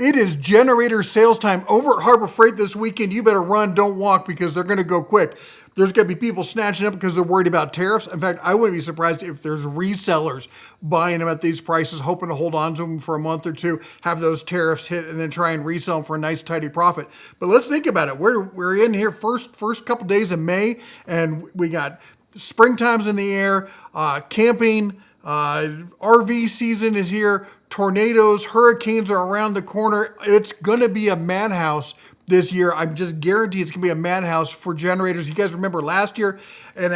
It is generator sales time over at Harbor Freight this weekend. You better run, don't walk, because they're going to go quick. There's going to be people snatching up because they're worried about tariffs. In fact, I wouldn't be surprised if there's resellers buying them at these prices, hoping to hold on to them for a month or two, have those tariffs hit, and then try and resell them for a nice, tidy profit. But let's think about it. We're in here first couple days of May, and we got springtime's in the air, camping, RV season is here, tornadoes, hurricanes are around the corner. It's going to be a madhouse this year. I'm just guaranteed it's going to be a madhouse for generators. You guys remember last year and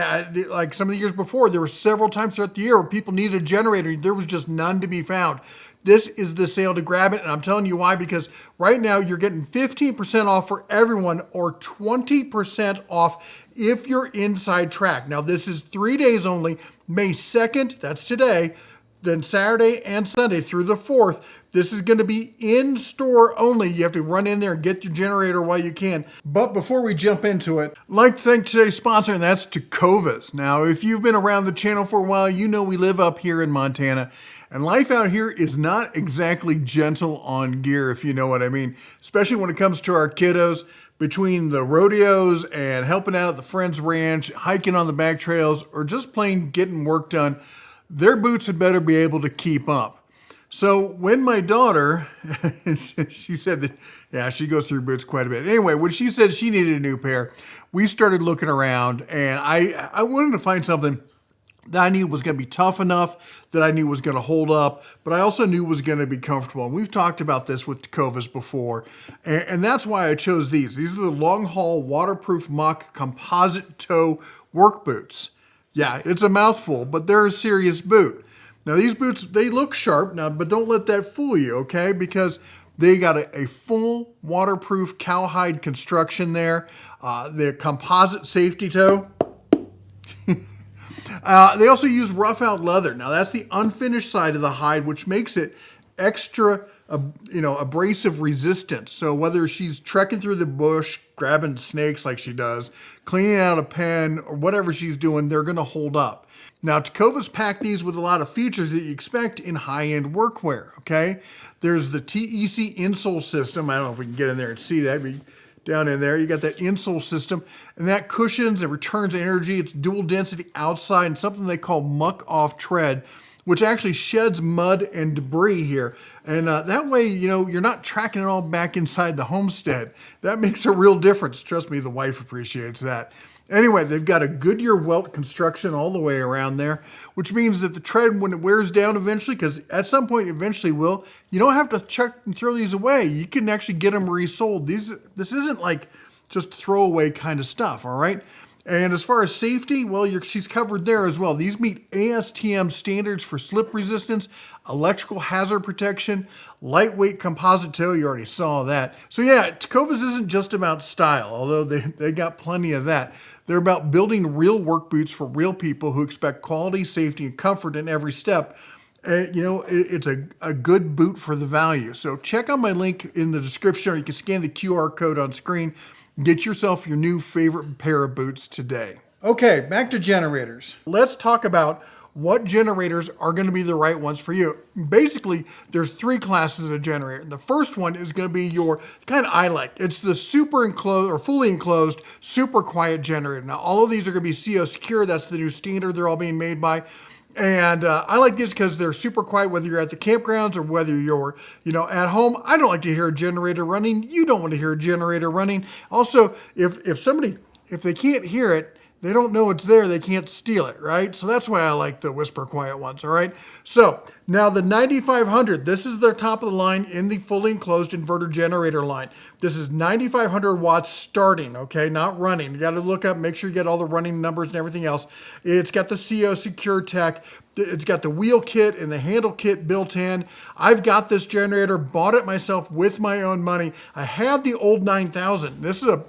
like some of the years before, there were several times throughout the year where people needed a generator. There was just none to be found. This is the sale to grab it, and I'm telling you why, because right now you're getting 15% off for everyone or 20% off if you're inside track. Now, this is 3 days only, May 2nd, that's today, then Saturday and Sunday through the 4th. This is going to be in-store only. You have to run in there and get your generator while you can. But before we jump into it, I'd like to thank today's sponsor, and that's TokoVas. Now, if you've been around the channel for a while, you know we live up here in Montana, and life out here is not exactly gentle on gear, if you know what I mean, especially when it comes to our kiddos. Between the rodeos and helping out at the friend's ranch, hiking on the back trails, or just plain getting work done, their boots had better be able to keep up. So when my daughter, she said that, yeah, she goes through boots quite a bit. Anyway, when she said she needed a new pair, we started looking around, and I wanted to find something that I knew was going to be tough enough, that I knew was going to hold up, but I also knew was going to be comfortable. And we've talked about this with TokoVas before, and that's why I chose these. These are the long haul waterproof mock composite toe work boots. Yeah, it's a mouthful, but they're a serious boot. Now these boots, they look sharp now, but don't let that fool you, okay? Because they got a full waterproof cowhide construction there. The composite safety toe. They also use rough out leather. Now that's the unfinished side of the hide, which makes it extra, abrasive resistance. So whether she's trekking through the bush, grabbing snakes like she does, cleaning out a pen, or whatever she's doing, they're going to hold up. Now TokoVas pack these with a lot of features that you expect in high-end workwear, okay? There's the TEC insole system. I don't know if we can get in there and see that. Down in there, you got that insole system, and that cushions and returns energy. It's dual density outside and something they call muck off tread, which actually sheds mud and debris here. And that way, you're not tracking it all back inside the homestead. That makes a real difference. Trust me, the wife appreciates that. Anyway, they've got a Goodyear welt construction all the way around there, which means that the tread, when it wears down eventually, because at some point eventually will, you don't have to chuck and throw these away. You can actually get them resold. This isn't like just throwaway kind of stuff, all right? And as far as safety, well, she's covered there as well. These meet ASTM standards for slip resistance, electrical hazard protection, lightweight composite toe. You already saw that. So yeah, TokoVas isn't just about style, although they got plenty of that. They're about building real work boots for real people who expect quality, safety, and comfort in every step. It's a good boot for the value. So check out my link in the description, or you can scan the QR code on screen. Get yourself your new favorite pair of boots today. Okay, back to generators. Let's talk about what generators are going to be the right ones for you. Basically, there's 3 classes of generator. The first one is going to be your kind of I like. It's the super enclosed or fully enclosed, super quiet generator. Now, all of these are going to be CO secure. That's the new standard they're all being made by. And I like these because they're super quiet, whether you're at the campgrounds or whether you're, at home. I don't like to hear a generator running. You don't want to hear a generator running. Also, if they can't hear it, they don't know it's there, they can't steal it, right? So that's why I like the whisper quiet ones, all right? So now the 9500, this is their top of the line in the fully enclosed inverter generator line. This is 9500 watts starting, okay, not running. You got to look up, make sure you get all the running numbers and everything else. It's got the CO Secure Tech. It's got the wheel kit and the handle kit built in. I've got this generator, bought it myself with my own money. I had the old 9000. This is a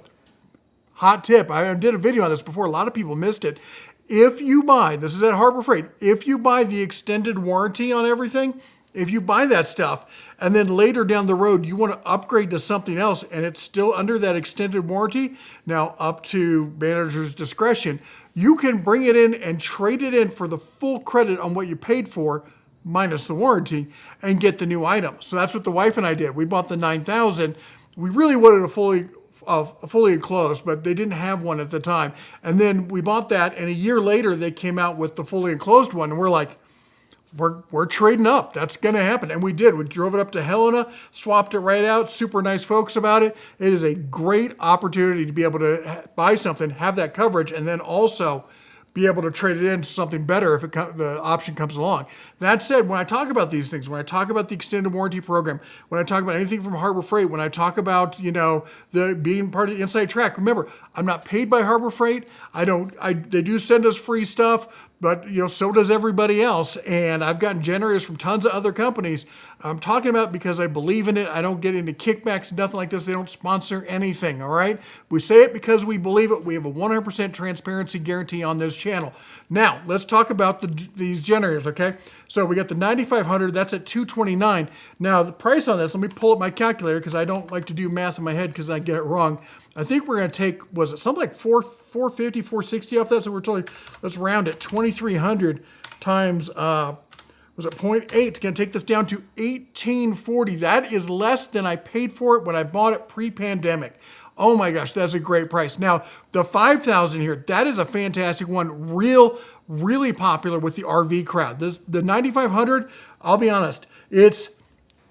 hot tip. I did a video on this before. A lot of people missed it. If you buy, this is at Harbor Freight, if you buy the extended warranty on everything, if you buy that stuff and then later down the road you want to upgrade to something else and it's still under that extended warranty, now up to manager's discretion, you can bring it in and trade it in for the full credit on what you paid for minus the warranty and get the new item. So that's what the wife and I did. We bought the 9000. We really wanted a fully enclosed, but they didn't have one at the time. And then we bought that, and a year later they came out with the fully enclosed one, and we're like, we're trading up. That's going to happen. And we did. We drove it up to Helena, swapped it right out. Super nice folks about it. It is a great opportunity to be able to buy something, have that coverage, and then also be able to trade it into something better if the option comes along. That said, when I talk about these things, when I talk about the extended warranty program, when I talk about anything from Harbor Freight, when I talk about, the being part of the inside track, remember, I'm not paid by Harbor Freight. They do send us free stuff, but so does everybody else. And I've gotten generators from tons of other companies. I'm talking about because I believe in it. I don't get into kickbacks, nothing like this. They don't sponsor anything, all right? We say it because we believe it. We have a 100% transparency guarantee on this channel. Now, let's talk about these generators, okay? So we got the 9500, that's at $229. Now, the price on this, let me pull up my calculator because I don't like to do math in my head because I get it wrong. I think we're going to take, was it something like 450, 460 off that? So we're totally, let's round it, 2,300 times, was it 0.8? It's going to take this down to 1,840. That is less than I paid for it when I bought it pre-pandemic. Oh my gosh, that's a great price. Now, the 5000 here, that is a fantastic one. Really popular with the RV crowd. The 9500, I'll be honest, it's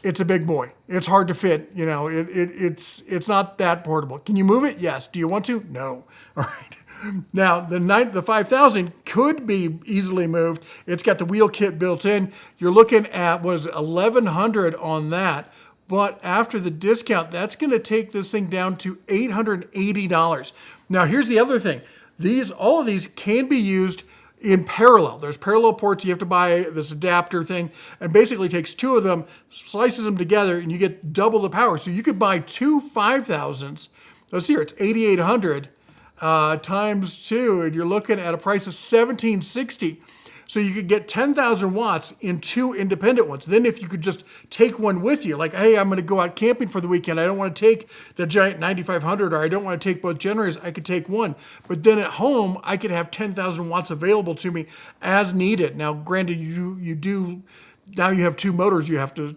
a big boy. It's hard to fit. It's not that portable. Can you move it? Yes. Do you want to? No. All right. Now, the 5000 could be easily moved. It's got the wheel kit built in. You're looking at, what is it, 1100 on that. But after the discount, that's going to take this thing down to $880. Now, here's the other thing. All of these can be used in parallel. There's parallel ports. You have to buy this adapter thing, and basically takes two of them, slices them together, and you get double the power. So you could buy two 5000s. Let's see here. It's 8,800 times two, and you're looking at a price of $1,760. So you could get 10,000 watts in two independent ones. Then if you could just take one with you, like, hey, I'm going to go out camping for the weekend. I don't want to take the giant 9500, or I don't want to take both generators. I could take one. But then at home, I could have 10,000 watts available to me as needed. Now, granted, now you have two motors you have to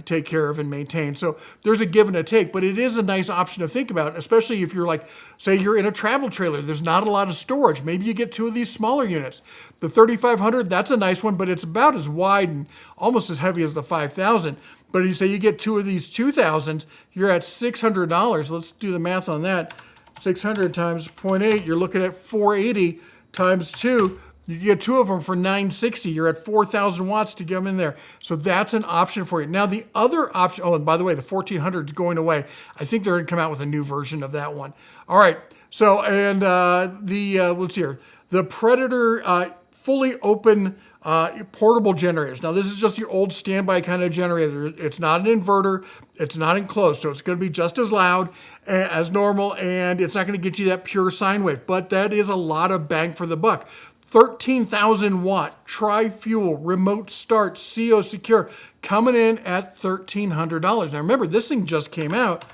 take care of and maintain. So there's a give and a take, but it is a nice option to think about, especially if you're like, say you're in a travel trailer, there's not a lot of storage. Maybe you get two of these smaller units. The 3500, that's a nice one, but it's about as wide and almost as heavy as the 5000. But you say you get two of these 2000s, you're at $600. Let's do the math on that. 600 times 0.8, you're looking at 480 times 2. You get two of them for $960. You're at 4,000 watts to get them in there. So that's an option for you. Now, the other option, oh, and by the way, the 1400 is going away. I think they're going to come out with a new version of that one. All right. So, and let's see here. The Predator fully open portable generators. Now, this is just your old standby kind of generator. It's not an inverter. It's not enclosed. So it's going to be just as loud as normal, and it's not going to get you that pure sine wave. But that is a lot of bang for the buck. 13,000 watt tri-fuel remote start CO secure coming in at $1,300. Now remember, this thing just came out.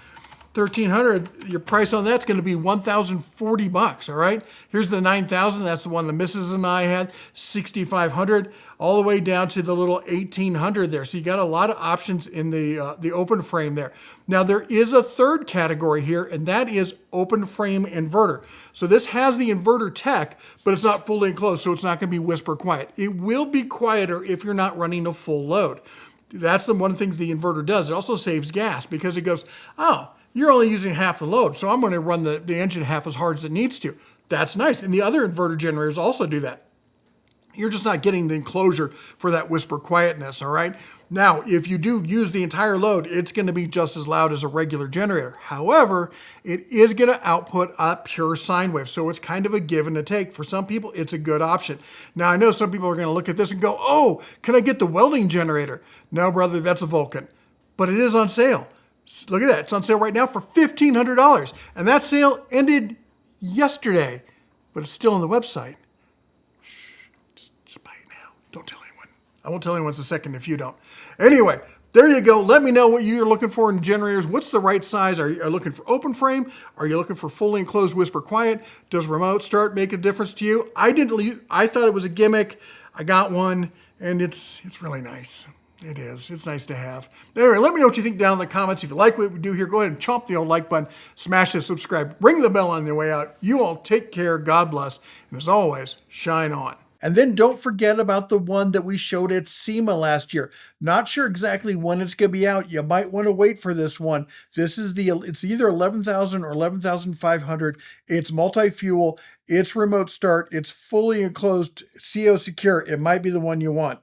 $1,300, your price on that's going to be $1,040, all right? Here's the 9,000, that's the one the missus and I had, $6,500, all the way down to the little 1,800 there. So you got a lot of options in the open frame there. Now there is a third category here, and that is open frame inverter. So this has the inverter tech, but it's not fully enclosed, so it's not going to be whisper quiet. It will be quieter if you're not running a full load. That's the one thing the inverter does. It also saves gas because it goes, oh, you're only using half the load, so I'm going to run the engine half as hard as it needs to. That's nice. And the other inverter generators also do that. You're just not getting the enclosure for that whisper quietness, all right? Now, if you do use the entire load, it's going to be just as loud as a regular generator. However, it is going to output a pure sine wave, so it's kind of a give and a take. For some people, it's a good option. Now, I know some people are going to look at this and go, oh, can I get the welding generator? No, brother, that's a Vulcan. But it is on sale. Look at that. It's on sale right now for $1,500. And that sale ended yesterday, but it's still on the website. Shh, just buy it now. Don't tell anyone. I won't tell anyone in a second if you don't. Anyway, there you go. Let me know what you're looking for in generators. What's the right size? Are you looking for open frame? Are you looking for fully enclosed whisper quiet? Does remote start make a difference to you? I thought it was a gimmick. I got one. and it's really nice. It is. It's nice to have. Anyway, let me know what you think down in the comments. If you like what we do here, go ahead and chomp the old like button, smash the subscribe, ring the bell on the way out. You all take care. God bless. And as always, shine on. And then don't forget about the one that we showed at SEMA last year. Not sure exactly when it's going to be out. You might want to wait for this one. It's either 11,000 or 11,500. It's multi-fuel. It's remote start. It's fully enclosed, CO secure. It might be the one you want.